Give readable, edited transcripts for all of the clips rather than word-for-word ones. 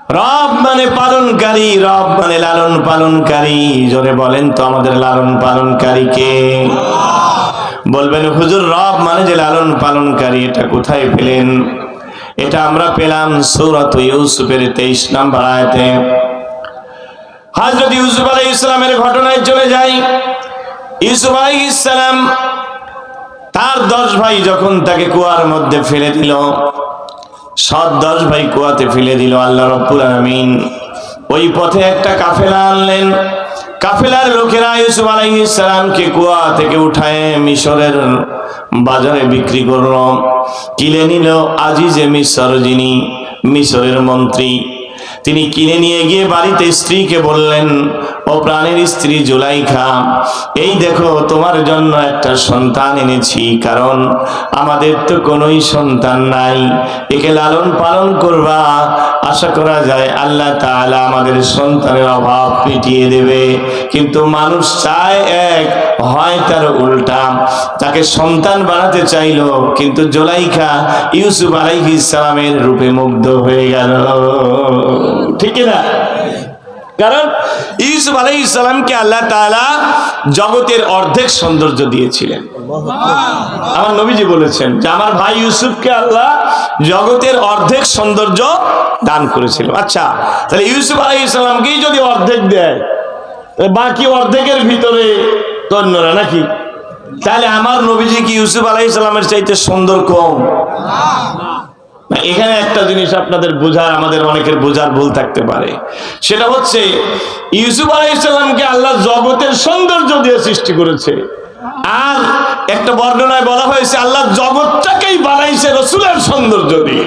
রব মানে পালনকারী, রব মানে লালন পালনকারী। জোরে বলেন তো আমাদের লালন পালনকারী কে? বলবেন হুজুর রব মানে যে লালন পালনকারী, এটা কোথায় পেলেন? এটা আমরা পেলাম সূরাত ইউসুফের 23 নম্বর আয়াতে। হযরত ইউসুফ আলাইহিস সালামের ঘটনায় চলে যাই। ইউসুফ আলাইহিস সালাম তার 10 ভাই যখন তাকে কুয়ার মধ্যে ফেলে দিল, সব 10 ভাই কুয়াতে ফেলে দিল, আল্লাহ রাব্বুল আলামিন ওই পথে একটা কাফেলা আনলেন। কাফেলার লোকেরা ইউসুফ আলাইহিস সালামকে কুয়া থেকে উঠায় মিশরের বাজারে বিক্রি করলো, কিনে নিল আজিজে মিশর, যিনি মিশরের মন্ত্রী, তিনি কিনে নিয়ে গিয়ে বাড়িতে স্ত্রীকে বললেন, ও প্রাণের স্ত্রী জুলাইখা, এই দেখো তোমার জন্য একটা সন্তান এনেছি, কারণ আমাদের তো কোনোই সন্তান নাই, একে লালন পালন করবা, আশা করা যায় আল্লাহ তাআলা আমাদের সন্তানের অভাব মিটিয়ে দেবে। কিন্তু মানুষ চায় এক, হয় তার উল্টা, তাকে সন্তান বানাতে চাইলো, কিন্তু জুলাইখা ইউসুফ আলাইহিস সালামের রূপে মুগ্ধ হয়ে গেল। ঠিক না? কারণ ইউসুফ আলাইহিস সালামকে আল্লাহ তাআলা জগতের অর্ধেক সৌন্দর্য দিয়েছিলেন। আমার নবীজি বলেছেন যে আমার ভাই ইউসুফকে আল্লাহ জগতের অর্ধেক সৌন্দর্য দান করেছিল। আচ্ছা, তাহলে ইউসুফ আলাইহিস সালামকেই যদি অর্ধেক দেয়, বাকি অর্ধেকের ভিতরে তো অন্যরা নাকি? তাহলে আমার নবীজি কি ইউসুফ আলাইহিস সালামের চাইতে সুন্দর কম? এখানে একটা জিনিস আপনাদের বোঝার, আমাদের অনেকের বোঝার ভুল থাকতে পারে, সেটা হচ্ছে ইউসুফ আলাইহিস সালামকে আল্লাহ জগতের সৌন্দর্য দিয়ে সৃষ্টি করেছে, আর একটা বর্ণনায় বলা হয়েছে আল্লাহ জগৎটাকেই বানাইছে রাসূলের সৌন্দর্য দিয়ে।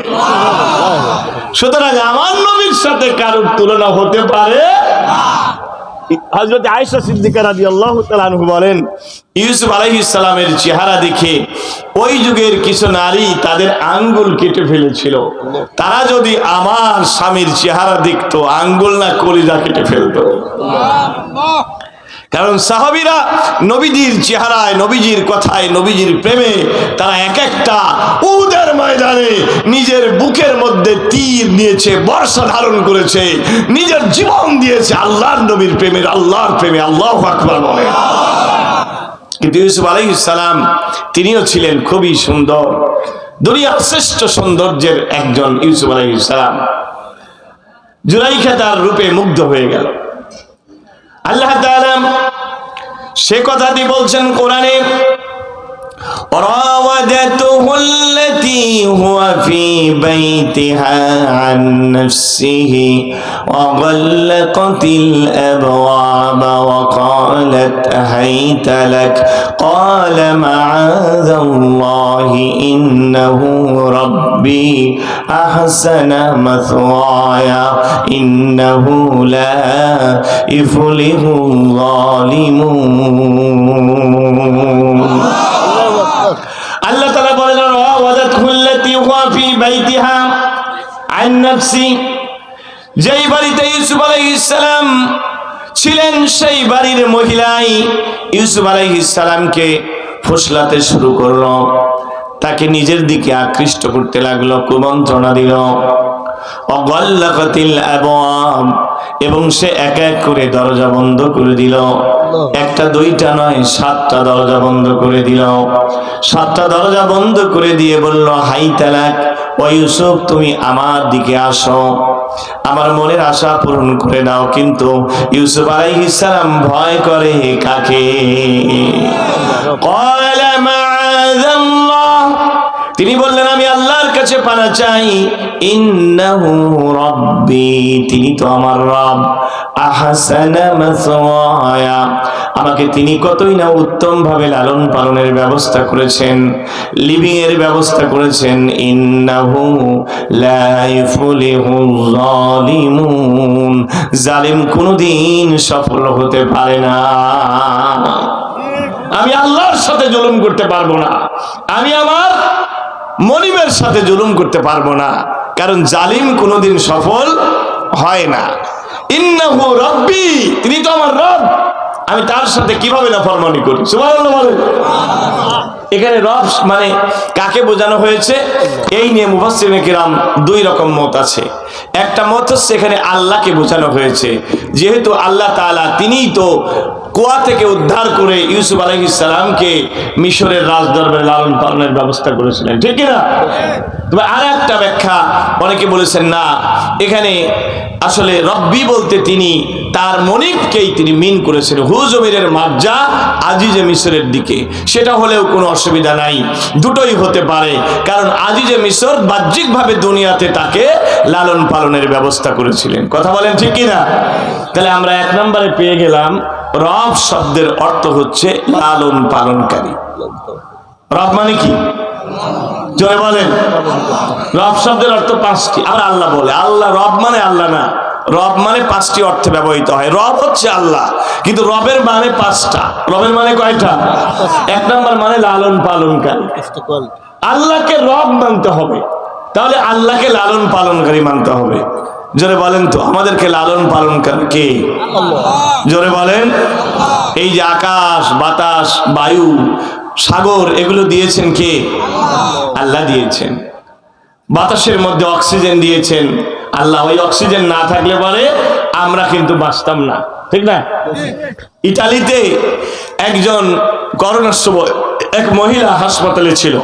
সুতরাং আমার নবীর সাথে কারোর তুলনা হতে পারে না। হযরত আয়েশা সিদ্দিকা রাদিয়াল্লাহু তাআলা আনহা বলেন, ইউসুফ আলাইহিস সালামের চেহারা দেখে ওই যুগের কিছু নারী তাদের আঙ্গুল কেটে ফেলেছিল। তারা যদি আমার স্বামীর চেহারা দেখতো, আঙ্গুল না কলিজা কেটে ফেলতো। কারণ সাহাবীরা নবীজির চেহারায়, নবীজির কথায়, নবীজির প্রেমে তারা এক একটা উহুদের ময়দানে নিজের বুকের মধ্যে তীর নিয়েছে, বর্ষা ধারণ করেছে, নিজের জীবন দিয়েছে আল্লাহর নবীর প্রেমের, আল্লাহর প্রেমে। আল্লাহু আকবার বলে। কিন্তু ইউসুফ আলাইহিস সালাম তিনিও ছিলেন খুবই সুন্দর, দুনিয়ার শ্রেষ্ঠ সৌন্দর্যের একজন ইউসুফ আলাইহিস সালাম। জুলাইখা তার রূপে মুগ্ধ হয়ে গেল। আল্লাহ তাআলা সে কথাটি বলছেন কোরআনে, راودته التي هو في بيتها عن نفسه وغلقت الأبواب وقالت هيت لك قال معاذ الله إنه ربي أحسن مثواي إنه لا يفلح الظالمون। আল্লাহ তাআলা বলেন, রাওয়াদাতহু আল্লাতী হুয়া ফী বাইতিহা আন নাফসি, যেই বাড়িতে ইউসুফ আলাইহিস সালাম ছিলেন সেই বাড়ির মহিলাই ইউসুফ আলাইহিস সালামকে ফুসলাতে শুরু করলো, তাকে নিজের দিকে আকৃষ্ট করতে লাগলো, কুমন্ত্রণা দিল। ওয়াগাল্লাকাতিল আবওয়াব, এবং সে এক এক করে দরজা বন্ধ করে দিল। একটা দুইটা নয়, 7টা দরজা বন্ধ করে দিল। 7টা দরজা বন্ধ করে দিয়ে বলল, হাই তালাক, ও ইউসুফ তুমি আমার দিকে আসো, আমার মনের আশা পূরণ করে দাও। কিন্তু ইউসুফ আলাইহিস সালাম ভয় করে কাকে? ক্বালা মাআযাল্লাহ, তিনি বললেন আমি আল্লাহর কাছে পানা চাই। ইন্নাহু রাব্বি, তিনি তো আমার রব। আহসানা মাসওয়ায়া, আমাকে তিনি কতই না উত্তম ভাবে লালন পালনের ব্যবস্থা করেছেন, লিভিং এর ব্যবস্থা করেছেন। ইন্নাহু লা ইফলিহুল যালিমুন, জালিম কোনদিন সফল হতে পারে না। আমি আল্লাহর সাথে জুলুম করতে পারবো না, আমি আমার মনিবের সাথে জুলুম করতে পারবো না, কারণ জালিম কোনোদিন সফল হয় না। ইন্নাহু রাব্বি, তিনি তো আমার রব, আমি তার সাথে কিভাবে নাফরমানি করি? সুবহানাল্লাহ বলেন। এখানে রব মানে কাকে বোঝানো হয়েছে, এই নিয়ে মুফাসসিরিনে কিরাম দুই রকম মত আছে। একটা মত হচ্ছে এখানে আল্লাহকে বোঝানো হয়েছে, যেহেতু আল্লাহ তাআলা তিনিই তো কুয়া থেকে উদ্ধার করে ইউসুফ আলাইহিস সালামকে মিশরের রাজদরবারে লালন পালনের ব্যবস্থা করেছিলেন, ঠিক কিনা? তবে আর একটা ব্যাখ্যা অনেকে বলেছেন না, এখানে আসলে রব্বি বলতে তিনি তার মনিবকেই তিনি মিন করেছেন, হুজমিরের মার্জা আজিজে মিশরের দিকে। সেটা হলেও কোনো অসুবিধা নাই, দুটোই হতে পারে, কারণ আজিজে মিশর বাহ্যিকভাবে দুনিয়াতে তাকে লালন পালনের ব্যবস্থা করেছিলেন। কথা বলেন ঠিক কিনা? তাহলে আমরা 1 নম্বরে পেয়ে গেলাম রব শব্দের অর্থ হচ্ছে লালন পালনকারী। রব মানে কি? জয় বলেন। রব শব্দের অর্থ 5টি। আবার আল্লাহ বলে, আল্লাহ রব মানে আল্লাহ না, রব মানে 5টি অর্থে ব্যবহৃত হয়। রব হচ্ছে আল্লাহ, কিন্তু রবের মানে 5টা। রবের মানে কয়টা? 1 নম্বর মানে লালন পালনকারী। আল্লাহকে রব মানতে হবে, তাহলে আল্লাহকে লালন পালনকারী মানতে হবে। জোরে বলেন তো, আমাদেরকে লালন পালনকারী কে? জোরে বলেন। এই যে আকাশ, বাতাস, বায়ু, সাগর, এগুলো দিয়েছেন কে? আল্লাহ দিয়েছেন। বাতাসের মধ্যে অক্সিজেন দিয়েছেন আল্লাহ। ওই অক্সিজেন না থাকলে পরে আমরা কিন্তু বাঁচতাম না, ঠিক না? ইতালিতে একজন করোনার সময় এক মহিলা হাসপাতালে ছিল।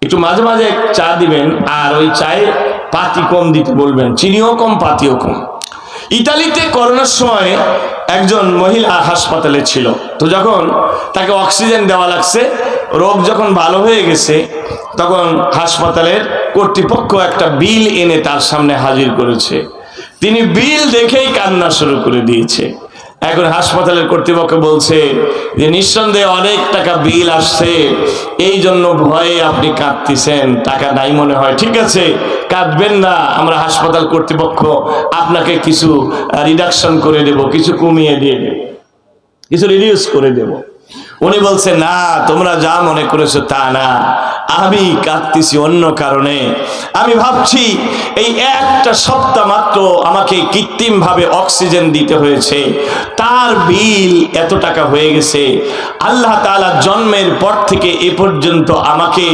একটু মাঝে মাঝে চা দিবেন, আর ওই চায়ে পাতি কম দিতে বলবেন, চিনিও কম পাতিও কম। ইতালিতে করোনার সময় একজন মহিলা হাসপাতালে ছিল। তো যখন তাকে অক্সিজেন দেওয়া লাগছে, রোগ যখন ভালো হয়ে গেছে, তখন হাসপাতালের কর্তৃপক্ষ একটা বিল এনে তার সামনে হাজির করেছে। তিনি বিল দেখেই কান্না শুরু করে দিয়েছে। এখন হাসপাতালের কর্তৃপক্ষ বলছে যে নিঃসন্দেহে অনেক টাকা বিল আসছে, এই জন্য ভয়ে আপনি কাঁদতেছেন, টাকা নাই মনে হয়। ঠিক আছে, কাঁদবেন না, আমরা হাসপাতাল কর্তৃপক্ষ আপনাকে কিছু রিডাকশন করে দেব, কিছু কমিয়ে দিয়ে দেব, কিছু রিডিউস করে দেব। উনি বলছে না, তোমরা যা মনে করেছো তা না, আমি কাঁদতেছি অন্য কারণে। আমি ভাবছি এই একটা সপ্তাহ মাত্র আমাকে কৃত্রিম ভাবে অক্সিজেন দিতে হয়েছে, তার বিল এত টাকা হয়ে গেছে। আল্লাহ তাআলা জন্মের পর থেকে এ পর্যন্ত আমাকে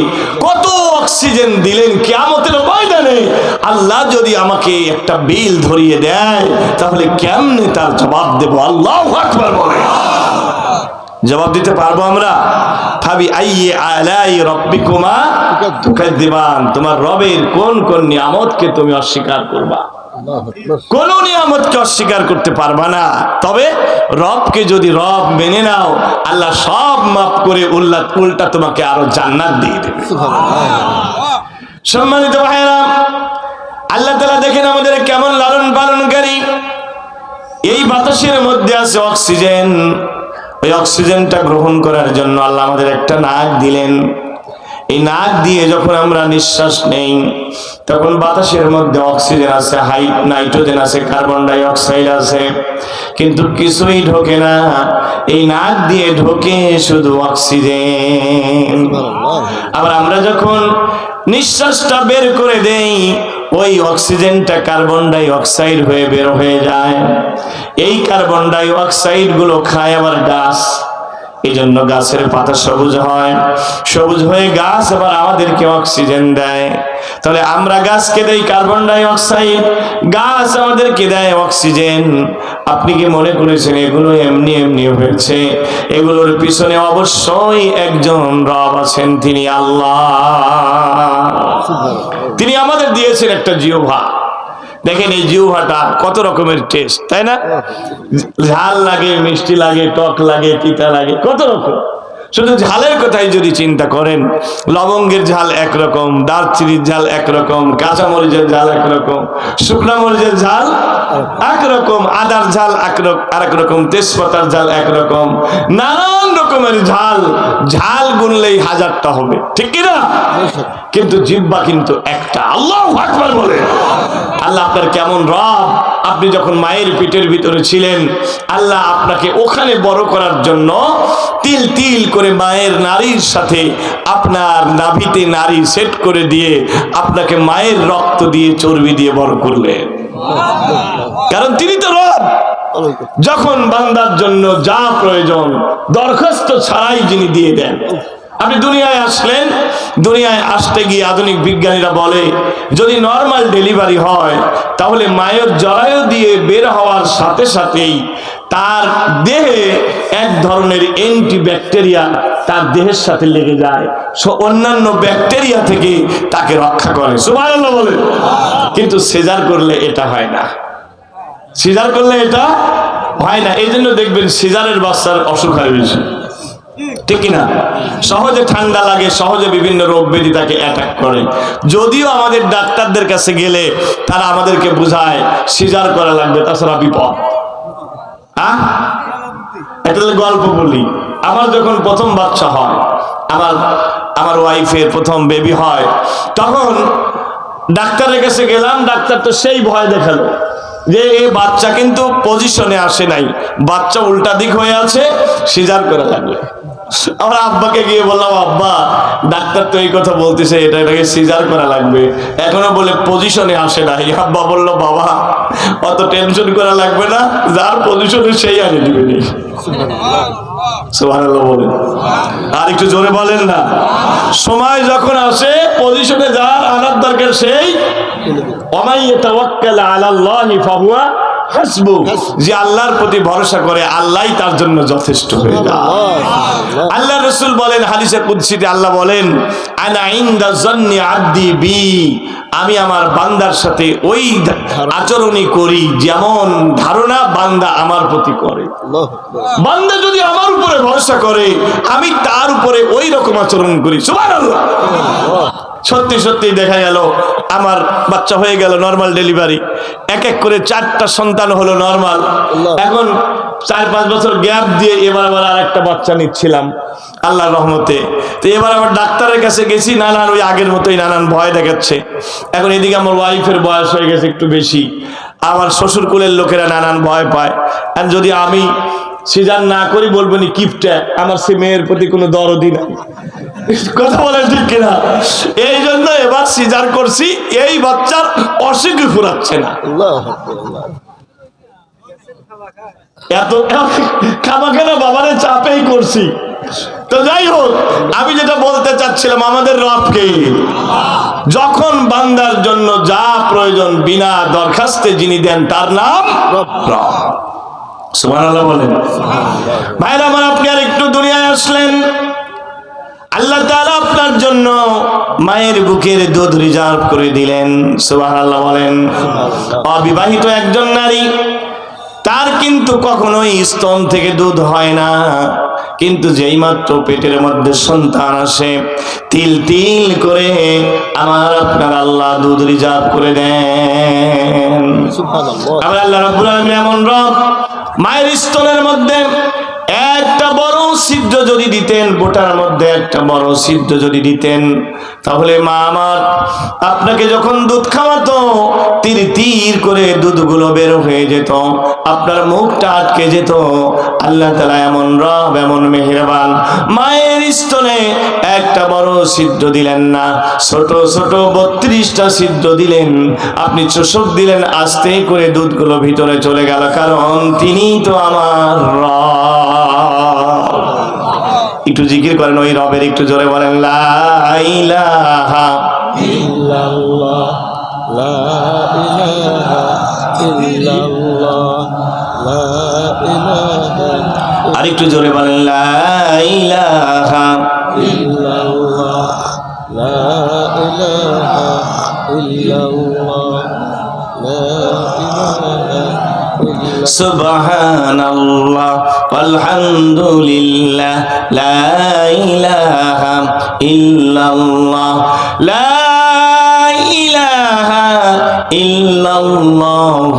কত অক্সিজেন দিলেন, কিয়ামতের ময়দানে আল্লাহ যদি আমাকে একটা বিল ধরিয়ে দেয়, তাহলে কেমনে তার জবাব দেব? আল্লাহু আকবার বলে জবাব দিতে পারবো আমরা? ফাবি আইয়ি আলাই রাব্বিকুমা তুকাজ্জিবান, তোমার রবের কোন কোন নিয়ামতকে তুমি অস্বীকার করবা? কোন নিয়ামতকে অস্বীকার করতে পারবা না। তবে রবকে যদি রব মেনে নাও, আল্লাহ সব মাফ করে উল্টা তোমাকে আরো জান্নাত দিয়ে দেবে। সম্মানিত ভাইরা, আল্লাহ তাআলা দেখেন আমাদের কেমন লালন পালনকারী। এই বাতাসের মধ্যে আছে অক্সিজেন। ওই অক্সিজেনটা গ্রহণ করার জন্য আল্লাহ আমাদের একটা নাক দিলেন। এই নাক দিয়ে যখন আমরা নিঃশ্বাস নেই, তখন বাতাসের মধ্যে অক্সিজেন আছে, নাইট্রোজেন আছে, কার্বন ডাই অক্সাইড আছে, কিন্তু কিছুই ঢোকে না। এই নাক দিয়ে ঢোকে শুধু অক্সিজেন। আবার আমরা যখন নিঃশ্বাসটা বের করে দেই, ওই অক্সিজেনটা কার্বন ডাই অক্সাইড হয়ে বের হয়ে যায়। এই কার্বন ডাই অক্সাইড গুলো খায় আবার গাছ। এই জন্য গাছের পাতা সবুজ হয়, সবুজ হয়ে গাছ আবার আমাদেরকে অক্সিজেন দেয়। তাহলে আমরা গাছকে দেই কার্বন ডাই অক্সাইড, গাছ আমাদেরকে দেয় অক্সিজেন। আপনি কি মনে করেছেন এগুলো এমনি এমনি হয়েছে? এগুলোর পিছনে অবশ্যই একজন রব আছেন, তিনি আল্লাহ। তিনি আমাদের দিয়েছেন একটা জিহ্বা। দেখেন এই জিহ্বাটা কত রকমের টেস্ট, তাই না? ঝাল লাগে, মিষ্টি লাগে, টক লাগে, তিতা লাগে, কত রকম। শুধু ঝালের কথাই যদি চিন্তা করেন, লবঙ্গের ঝাল একরকম, দারচিনির ঝাল একরকম, কাঁচামরিচের ঝাল একরকম, শুকনা মরিচের ঝাল একরকম, আদার ঝাল আরেক রকম, তেজপাতার ঝাল একরকম, নানান রকমের ঝাল। ঝাল গুনলেই 1000টা হবে, ঠিক কিনা? কিন্তু জিহ্বা কিন্তু একটা। আল্লাহু আকবার বলে। আল্লাহ আপনার কেমন রব! আপনি যখন মায়ের পেটের ভিতরে ছিলেন, আল্লাহ আপনাকে ওখানে বড় করার জন্য তিল তিল করে মায়ের নারীর সাথে আপনার নাভিতে নারী সেট করে দিয়ে আপনাকে মায়ের রক্ত দিয়ে চর্বি দিয়ে বড় করলেন। কারণ তিনি তো রব। যখন বান্দার জন্য যা প্রয়োজন দরখাস্ত ছাড়াই যিনি দিয়ে দেন। আপনি দুনিয়ায় আসলেন, দুনিয়ায় আসতে গিয়ে আধুনিক বিজ্ঞানীরা বলে যদি নর্মাল ডেলিভারি হয় তাহলে মায়ের জরায়ু দিয়ে বের হওয়ার সাথে সাথেই তার দেহে এক ধরনের অ্যান্টিব্যাকটেরিয়া তার দেহের সাথে লেগে যায়, অন্যান্য ব্যাকটেরিয়া থেকে তাকে রক্ষা করে। সুবহানাল্লাহ বলে। কিন্তু সিজার করলে এটা হয় না, সিজার করলে এটা হয় না। এই জন্য দেখবেন সিজারের বাচ্চার অসুখ হয় বেশি, ঠিক কিনা? সহজে ঠান্ডা লাগে, সহজে বিভিন্ন রোগ ব্যাধি তাকে অ্যাটাক করে। যদিও আমাদের ডাক্তারদের কাছে গেলে তারা আমাদেরকে বোঝায় সিজার করা লাগবে, তাছাড়া বিপদ। একটা গল্প বলি। আমার যখন প্রথম বাচ্চা হয়, আমার ওয়াইফের প্রথম বেবি হয়, তখন ডাক্তারের কাছে গেলাম। ডাক্তার তো সেই ভয় দেখালো যে এই বাচ্চা কিন্তু পজিশনে আসে নাই, বাচ্চা উল্টা দিক হয়ে আছে, সিজার করা লাগবে। আমার আব্বাকে গিয়ে বললাম, আব্বা ডাক্তার তো এই কথা বলতেছে, এটাকে সিজার করা লাগবে, এখনো বলে পজিশনে আসে নাই। আব্বা বলল, বাবা অত টেনশন করা লাগবে না, যার পজিশনে সেই আনে দিবে। সুবহানাল্লাহ বলেন, আর একটু জোরে বলেন না। সময় যখন আসে পজিশনে যার আনার দরকার সেই। ওয়া ইয়াতাওয়াক্কাল আলাল্লাহি ফাহুয়া হাসবু, যে আল্লাহর প্রতি ভরসা করে আল্লাহই তার জন্য যথেষ্ট হয়ে যায়। আল্লাহ রাসূল বলেন হাদিসে কুদসিতে, আল্লাহ বলেন আনা ইনদা যান্নি আবদি বি, আমি আমার বান্দার সাথে ওই আচরণই করি যেমন ধারণা বান্দা আমার প্রতি করে। বান্দা যদি আমার উপরে ভরসা করে আমি তার উপরে ওই রকম আচরণ করি। সুবহানাল্লাহ। সত্যি সত্যি দেখা গেল আমার বাচ্চা হয়ে গেল নরমাল ডেলিভারি, এক এক করে 4টা সন্তান হলো নরমাল। এখন 4-5 বছর গ্যাপ দিয়ে এবার আবার আরেকটা বাচ্চা নিচ্ছিলাম আল্লাহর রহমতে। তো এবার আবার ডাক্তারের কাছে গেছি, নানান ওই আগের মতোই নানান ভয় দেখাচ্ছে। এখন এদিকে আমার ওয়াইফের বয়স হয়ে গেছে একটু বেশি, আমার শ্বশুর কুলের লোকেরা নানান ভয় পায়। আর যদি আমি সিজার না করি বলবো নি কিপটা, আমার সে মেয়ের প্রতি কোনো দরদি নাই। কথা বলেন ঠিক কিনা? এই জন্য এবার সিজার করছি, এই বাচ্চার অসুখই ফুরাচ্ছে না। এত খামাখানা বাবারে চাপেই করছি। তো যাই হোক, আমি যেটা বলতে চাচ্ছিলাম, আমাদের রবকে যখন বান্দার জন্য যা প্রয়োজন বিনা দরখাস্তে যিনি দেন তার নাম রব। সুবহানাল্লাহ বলেন। ভাইরা আমার, আপনি আর একটু দুনিয়ায় আসলেন, আল্লাহ তাআলা আপনার জন্য মায়ের বুকের দুধ রিজার্ভ করে দিলেন। সুবহানাল্লাহ বলেন। অবিবাহিত একজন নারী, তার কিন্তু কখনোই স্তন থেকে দুধ হয় না, কিন্তু যেই মাত্র পেটের মধ্যে সন্তান আসে তিল তিল করে আমার আপনার আল্লাহ দুধ রিজার্ভ করে দেন। সুবহানাল্লাহ। আমার আল্লাহ রাব্বুল আলামিন এমন রব, মায়ের স্তনের মধ্যে একটা বড় ছিদ্র যদি দিতেন, বোটার মধ্যে একটা বড় ছিদ্র যদি দিতেন, তাহলে মা আমার আপনাকে যখন দুধ খাওয়াতো তীর তীর করে দুধগুলো বের হয়ে যেত, আপনার মুখটা আটকে যেত। আল্লাহ তাআলা এমন রব, এমন মেহেরবান, মায়ের স্তনে একটা বড় ছিদ্র দিলেন না, ছোট ছোট 32টা ছিদ্র দিলেন। আপনি চোষক দিলেন, আস্তে করে দুধগুলো ভিতরে চলে গেল, কারণ তিনি তো আমার রব। একটু জিকির করেন ওই রবের, একটু জোরে বলেন লা ইলাহা ইল্লাল্লাহ, লা ইলাহা ইল্লাল্লাহ, লা ইলাহা। আর একটু জোরে বলেন লা ইলাহা ইল্লাল্লাহ, লা ইলাহা ইল্লাল্লাহ, লা ইলাহা। সুবহানাল্লাহ আলহামদুলিল্লাহ, লা ইলাহা ইল্লাল্লাহ, লা ইলাহা ইল্লাল্লাহ,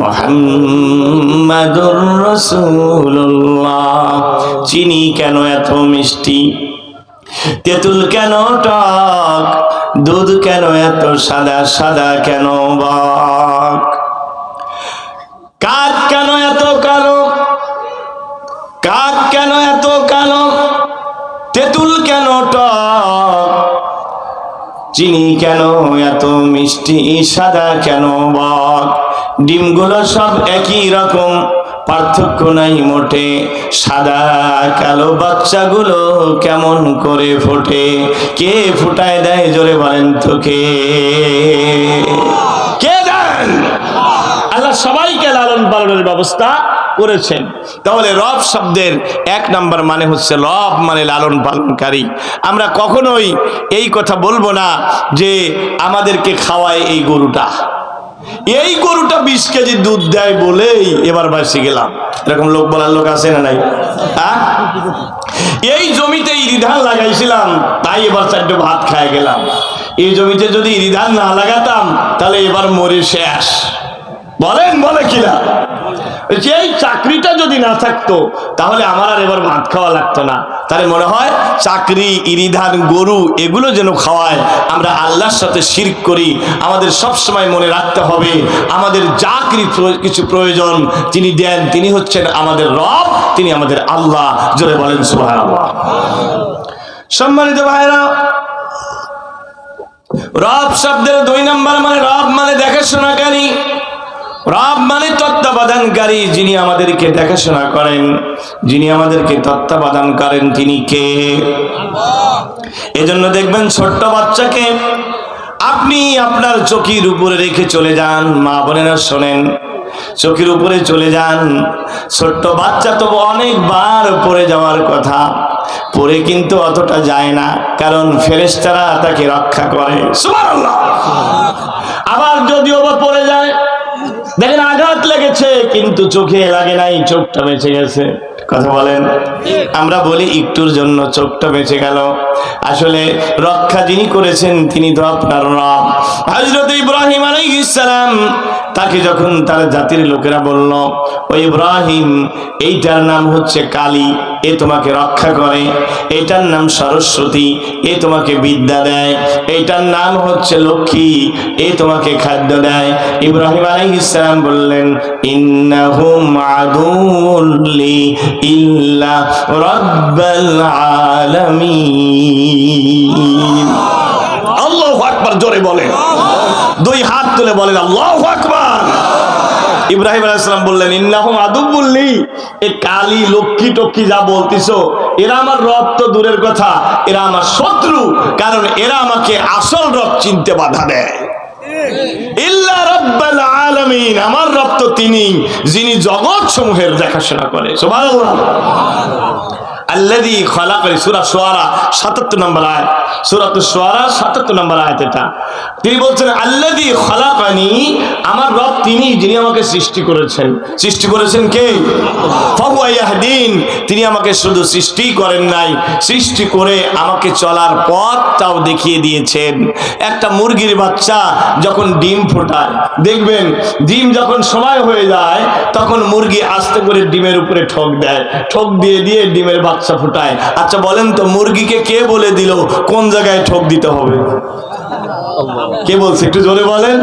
মুহাম্মাদুর রাসূলুল্লাহ। চিনি কেন এত মিষ্টি, তেঁতুল কেন টক, দুধ কেন এত সাদা, সাদা কেন বক, কাক কেন এত কালো, কাক কেন এত কালো, তেঁতুল কেন টক, চিনি কেন এত মিষ্টি, সাদা কেন বক। ডিমগুলো সব একই রকম, পার্থক্য নাই মোটে, সাদা কালো বাচ্চাগুলো কেমন করে ফোটে, কে ফুটায় দেয় জোরে বলেন তো কে দেন? আল্লাহ সবাইকে লালন পালনের ব্যবস্থা করেছেন। তাহলে রব শব্দের 1 নম্বর মানে হচ্ছে রব মানে লালন পালনকারী। আমরা কখনোই এই কথা বলবো না যে আমাদেরকে খাওয়ায় এই গরুটা 20 কেজি দুধ দেয় বলেই এবার বাসি গেলাম, এরকম লোক বলার লোক আছে না নাই? এই জমিতে ইরি ধান লাগাইছিলাম তাই এবার 4 ভাত খায় গেলাম। এই জমিতে যদি ইরি ধান না লাগাতাম তাহলে এবার মরে শেষ। বলে কিনা? এই চাকরিটা যদি না থাকতো তাহলে আমার আর এবার ভাত খাওয়া লাগতো না। তাহলে মনে হয় চাকরি, ইরিধান, গরু এগুলো যেন খাওয়ায়, আমরা আল্লাহর সাথে শিরক করি। আমাদের সব সময় মনে রাখতে হবে আমাদের যা কিছু প্রয়োজন তিনি দেন, তিনি হচ্ছেন আমাদের রব, তিনি আমাদের আল্লাহ। জোরে বলেন সুবহানাল্লাহ। সম্মানিত ভাইরা, রব শব্দের 2 নম্বর মানে রব মানে দেখাশোনাকারী। রব মানে তত্ত্বাবধানকারী, যিনি আমাদেরকে দেখাশোনা করেন, যিনি আমাদেরকে তত্ত্বাবধান করেন তিনি কে? এজন্য দেখবেন ছোট্ট বাচ্চাকে আপনি আপনার চোখের উপরে রেখে চলে যান, মা বোনেরা শোনেন, চোখের উপরে চলে যান। ছোট্ট বাচ্চা তো অনেকবার পড়ে যাওয়ার কথা, পড়ে কিন্তু অতটা যায় না, কারণ ফেরেশতারা তাকে রক্ষা করে। সুবহানাল্লাহ। আবার যদিও বা পড়ে যায়, দেখেন আঘাত লেগেছে কিন্তু চোখে লাগে নাই, চোখটা বেঁচে গেছে। কথা বলেন? আমরা বলি একটুর জন্য চোখটা বেঁচে গেল, আসলে রক্ষা যিনি করেছেন তিনি তো আপনার রব। হযরত ইব্রাহিম আলাইহিস সালাম তাকে যখন তার জাতির লোকেরা বলল, ও ইব্রাহিম, এইটার নাম হচ্ছে কালী, এ তোমাকে রক্ষা করে, এইটার নাম সরস্বতী, এ তোমাকে বিদ্যা দেয়, এইটার নাম হচ্ছে লক্ষ্মী, এ তোমাকে খাদ্য দেয়। ইব্রাহিম আলাইহিস সালাম বললেন, ইন্নাহুম আদুউন লি ইল্লা রাব্বাল আলামিন। আল্লাহু আকবার, জোরে বলেন, 2 হাত তুলে বলেন আল্লাহু আকবার। ইব্রাহিম আলাইহিস সালাম বললেন, ইন্নাহুম আদুউন লি, এ কালী লক্ষ্মী টক্কি যা বলতিছো, এরা আমার রব তো দূরের কথা, এরা আমার শত্রু, কারণ এরা আমাকে আসল রব চিনতে বাধা দেয়। ইল্লা রাব্বাল আলামিন, আমার রব তো তিনি যিনি জগৎ সমূহের দেখাশোনা করে। সুবহানাল্লাহ। আল্লাযী খালাকানি, সূরা শুআরা 77 নম্বর আয়াত, সূরাতুশ শুআরা 77 নম্বর আয়াত। এটা তিনি বলছেন, আল্লাযী খালাকানি, আমার রব তিনি যিনি আমাকে সৃষ্টি করেছেন। সৃষ্টি করেছেন কে? ফাহুয়া ইয়াহদিন, তিনি আমাকে শুধু সৃষ্টি করেন নাই, সৃষ্টি করে আমাকে চলার পথটাও দেখিয়ে দিয়েছেন। একটা মুরগির বাচ্চা যখন ডিম ফোটায়, দেখবেন ডিম যখন সময় হয়ে যায় তখন মুরগি আস্তে করে ডিমের উপরে ঠোক দেয়, ঠোক দিয়ে দিয়ে ডিমের বাচ্চা ফোটায়। আচ্ছা বলেন তো, মুরগিকে কে বলে দিল কোন জায়গায় ঠোক দিতে হবে? কে বলছে? একটু জোরে বলেন।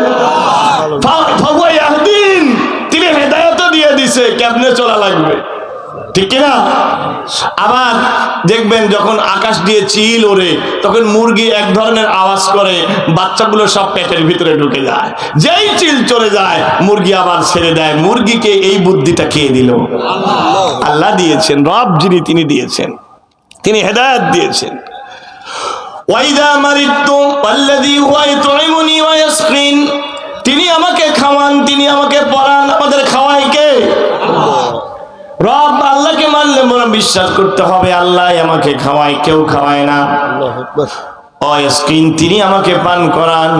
তিনি হেদায়েত দিয়ে দিছে কেমনে চলা লাগবে, ঠিক কিনা? আবার দেখবেন যখন আকাশ দিয়ে চিল ওড়ে তখন মুরগি এক ধরনের আওয়াজ করে, বাচ্চাগুলো সব পেটের ভিতরে ঢুকে যায়। যেই চিল চলে যায় মুরগি আবার ছেড়ে দেয়। মুরগিকে এই বুদ্ধিটা কে দিল? আল্লাহ দিয়েছেন। রব যিনি তিনি দিয়েছেন, তিনি হেদায়েত দিয়েছেন। ওয়াইদা মারিতু আল্লাযী হুয়া ইউতঈমুনি ওয়া ইয়াসকিন, তিনি আমাকে খাওয়ান, তিনি আমাকে পরান। আমাদের খাওয়ায় কে? রব। আল্লাহকে মানলে মনে বিশ্বাস করতে হবে আল্লাহ আমাকে খাওয়ায়, কেউ খাওয়ায় না। ওয়া ইয়াসকিন, তিনি আমাকে পান করান।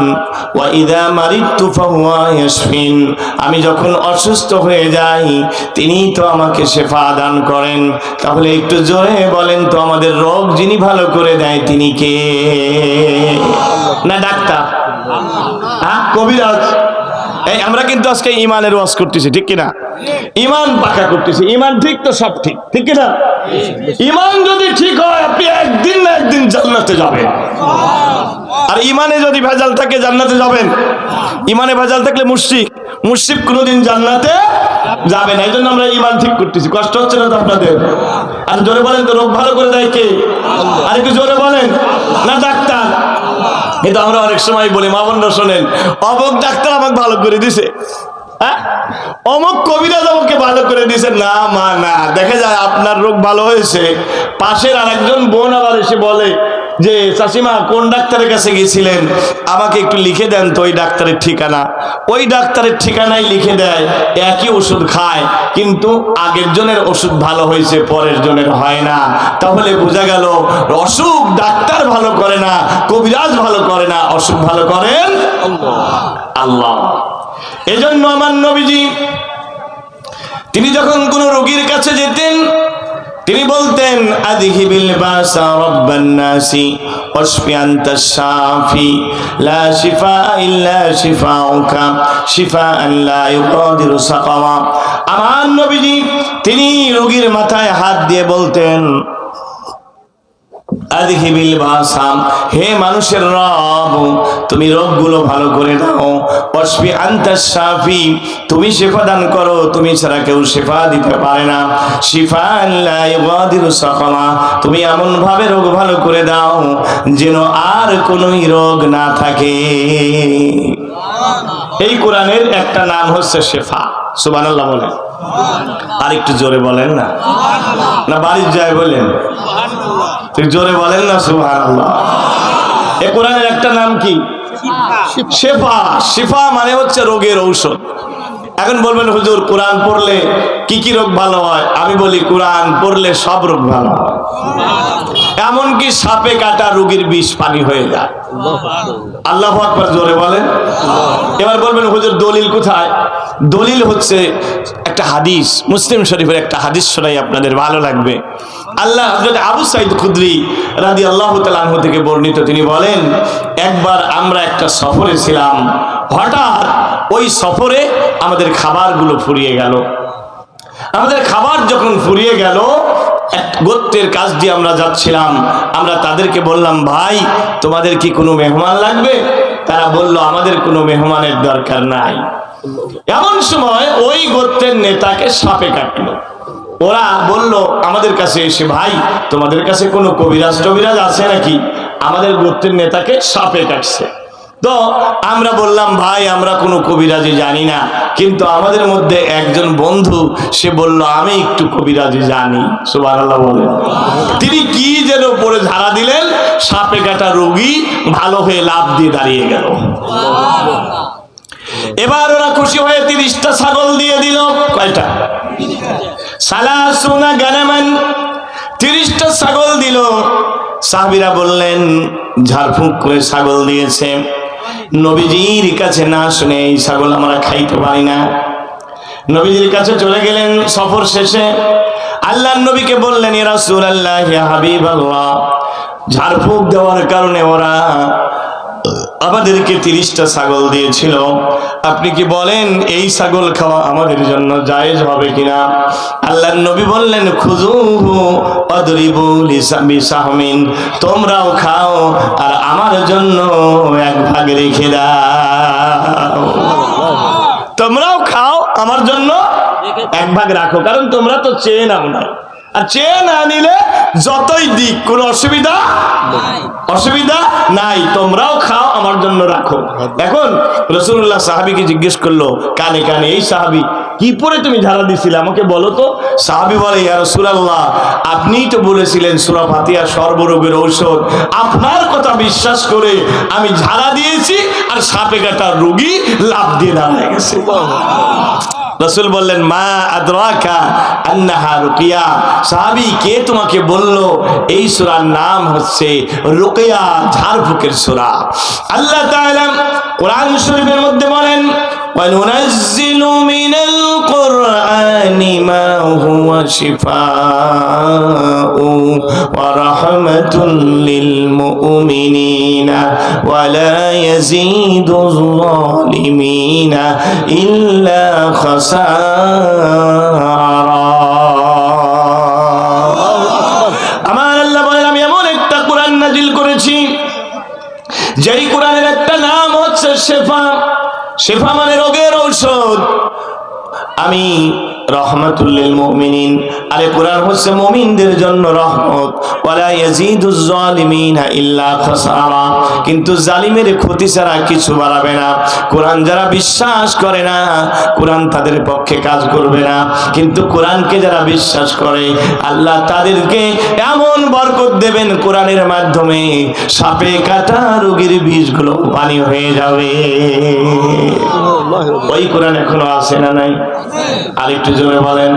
ওয়া ইযা মারিতু ফাহুয়া ইয়াশফিন, আমি যখন অসুস্থ হয়ে যাই তিনি তো আমাকে শিফা দান করেন। তাহলে একটু জোরে বলেন তো, আমাদের রোগ যিনি ভালো করে দেয় তিনি কে? না ডাক্তার? হ্যাঁ, কবিরাজ? এই আমরা কিন্তু আজকে ইমানের ওয়াজ করতেছি, ঠিক কিনা? ইমান পাকা করতেছি, ইমান ঠিক তো সব ঠিক, ঠিক কিনা? ইমান যদি ঠিক হয় আপনি একদিন না একদিন জান্নাতে যাবেন। আর ইমানে যদি ভেজাল থাকে জান্নাতে যাবেন? ইমানে ভেজাল থাকলে মুশরিক কোনোদিন জান্নাতে যাবে না। এই জন্য আমরা ইমান ঠিক করতেছি। কষ্ট হচ্ছে না তো আপনাদের? আর জোরে বলেন তো, রোগ ভালো করে দেয় কে? আর একটু জোরে বলেন। না ডাক্তার? কিন্তু আমরা অনেক সময় বলি, মা বোনরা শোনেন, অবক ডাক্তার আমাকে ভালো করে দিছে। অমুক কবিরাজ আমাকে ভালো করে দিয়েছে। না মা না, দেখা যায় আপনার রোগ ভালো হয়েছে, পাশের আরেকজন বোন আবার এসে বলে যে চাচিমা কোন ডাক্তারের কাছে গেছিলেন, আমাকে একটু লিখে দেন তো ওই ডাক্তারের ঠিকানা। ওই ডাক্তারের ঠিকানায় লিখে দেয়, একই ওষুধ খায়, কিন্তু আগের জনের ওষুধ ভালো হয়েছে, পরের জনের হয় না। তাহলে বোঝা গেল অসুখ ডাক্তার ভালো করে না, কবিরাজ ভালো করে না, অসুখ ভালো করেন আল্লাহ। এজন্য আমার নবীজি তিনি যখন কোন রোগীর কাছে যেতেন, তিনি বলতেন আযহিবিল বাসা রাব্বান নাসি ওয়াশফি আনতাশ শাফি লা শিফা ইল্লা শিফাউকা শিফাআন লা ইউগাদিরু সাকামা। আমার নবীজি তিনি রোগীর মাথায় হাত দিয়ে বলতেন আযহিবিল বাসা, হে মানুষের রব তুমি রোগগুলো ভালো করে দাও। ওয়াশফি আনতাশ শাফি, তুমি শিফা দান করো, তুমি ছাড়া কেউ শিফা দিতে পারে না। শিফাআন লা ইউগাদিরু সাকামা, তুমি এমন ভাবে রোগ ভালো করে দাও যেন আর কোনো রোগ না থাকে। এই কোরআনের একটা নাম হচ্ছে শিফা। সুবহানাল্লাহ বলেন, আর একটু জোরে বলেন না, না বাড়ির যায় বলেন, তুই জোরে বলেন না সুবহানাল্লাহ। এই কোরআনের একটা নাম কি? শিফা। শিফা মানে হচ্ছে রোগের ঔষধ। এখন বলবেন হুজুর কোরআন পড়লে কি কি রোগ ভালো হয়? আমি বলি কোরআন পড়লে সব রোগ ভালো হয়, এমনকি সাপে কাটা রোগীর বিষ পানি হয়ে যায়। আল্লাহু আকবার, জোরে বলেন। এবার বলবেন হুজুর দলিল কোথায়? দলিল হচ্ছে একটা হাদিস, মুসলিম শরীফের একটা হাদিস শোনাই আপনাদের, ভালো লাগবে। আল্লাহ হযরত আবু সাঈদ খুদরি রাদিয়াল্লাহু তাআলা আনহু থেকে বর্ণিত, তিনি বলেন একবার আমরা একটা সফরে ছিলাম, হঠাৎ ওই সফরে আমাদের খাবারগুলো ফুরিয়ে গেল। আমাদের খাবার যখন ফুরিয়ে গেল, এক গোত্রের কাছ দিয়ে আমরা যাচ্ছিলাম, আমরা তাদেরকে বললাম ভাই তোমাদের কি কোনো মেহমান লাগবে? তারা বলল আমাদের কোনো মেহমানের দরকার নাই। এমন সময় ওই গোত্রের নেতাকে সাপে কাটলো। ওরা বলল আমাদের কাছে এসে, ভাই তোমাদের কাছে কোনো কবিরাজ টবিরাজ আছে নাকি? আমাদের গোত্রের নেতাকে সাপে কাটছে। তো আমরা বললাম ভাই আমরা কোনো কবিরাজি জানি না, কিন্তু আমাদের মধ্যে একজন বন্ধু সে বলল আমি একটু কবিরাজি জানি। সুবহানাল্লাহ বলেন। তিনি কি যেন পরে ঝাড়া দিলেন, সাপে কাটা রোগী ভালো হয়ে লাফ দিয়ে দাঁড়িয়ে গেল। এবার ওরা খুশি হয়ে 30টা ছাগল দিয়ে দিল। কয়টা? সালাসুনা গানামান, 30টা ছাগল দিল। সাহাবীরা বললেন ঝাড়ফুঁক করে ছাগল দিয়েছে, নবীজির কাছে না শুনে এই ছাগল আমরা খাইতে পারি না। নবীজির কাছে চলে গেলেন সফর শেষে, আল্লাহর নবীকে বললেন ইয়া রাসূলুল্লাহ ইয়া হাবিবাল্লাহ, ঝাড়ফুঁক দেওয়ার কারণে ওরা আমাদেরকে 30টা ছাগল দিয়েছিল, আপনি কি বলেন এই ছাগল খাওয়া আমাদের জন্য জায়েজ হবে কিনা? আল্লাহর নবী বললেন খুযুহু ওয়াদরিবু বিসাহমিন, তোমরাও খাও আর আমার জন্য এক ভাগ রেখে দাও। তোমরাও খাও আমার জন্য এক ভাগ রাখো, কারণ তোমরা তো চেয়ে নাও না, আর চেয়ে না নিলে যতই দিক কোনো অসুবিধা নাই, তোমরাও খাও আমার জন্য রাখো। এখন রাসূলুল্লাহ সাহাবীকে জিজ্ঞেস করলো কানে কানে, এই সাহাবী কি পরে তুমি ঝাড়া দিছিলে আমাকে বলো তো? সাহাবী বলে ইয়া রাসূলুল্লাহ আপনিই তো বলেছিলেন সূরা ফাতিহা সর্বরোগের ঔষধ, আপনার কথা বিশ্বাস করে আমি ঝাড়া দিয়েছি আর সাপে কাটা রোগী লাফ দিয়ে দাঁড়ায় গেছে। রাসূল বললেন মা আদরাকা আন্নাহা রুকিয়া, সাহাবী কে তোমাকে বললো এই সূরার নাম হচ্ছে রুকিয়া, ঝাড়ফুঁকের সূরা। আল্লাহ তাআলা কোরআন শরীফের মধ্যে বলেন ওয়ানুনাজ্জিলু মিনাল কুরআনি মা হুয়া শিফাউ ওয়া রাহমাতুল লিল মুমিনিনা ওয়া লা ইয়াজিদুয যালিমিনা ইল্লা খাসারা। আমার আল্লাহ বলেন আমি এমন একটা কোরআন নাজিল করেছি যেই কোরআনের একটা নাম হচ্ছে শিফা। শিফা মানে রোগের ঔষধ। আমি রহমাতুল লিল মুমিনিন। আরে কোরআন হচ্ছে মুমিনদের জন্য রহমত। ওয়ালা ইয়াজিদুজ জালিমিনা ইল্লা খাসারা, কিন্তু জালিমের ক্ষতি ছাড়া কিছু বাড়াবে না। কোরআন যারা বিশ্বাস করে না, কোরআন তাদের পক্ষে কাজ করবে না, কিন্তু কোরআনকে যারা বিশ্বাস করে আল্লাহ তাদেরকে এমন বরকত দেবেন কোরআনের মাধ্যমে, সাপে কাটা রোগীর বিষগুলো পানি হয়ে যাবে। ওই কোরআন এখনো আছে না নাই? আরেকটু জোরে বলেন।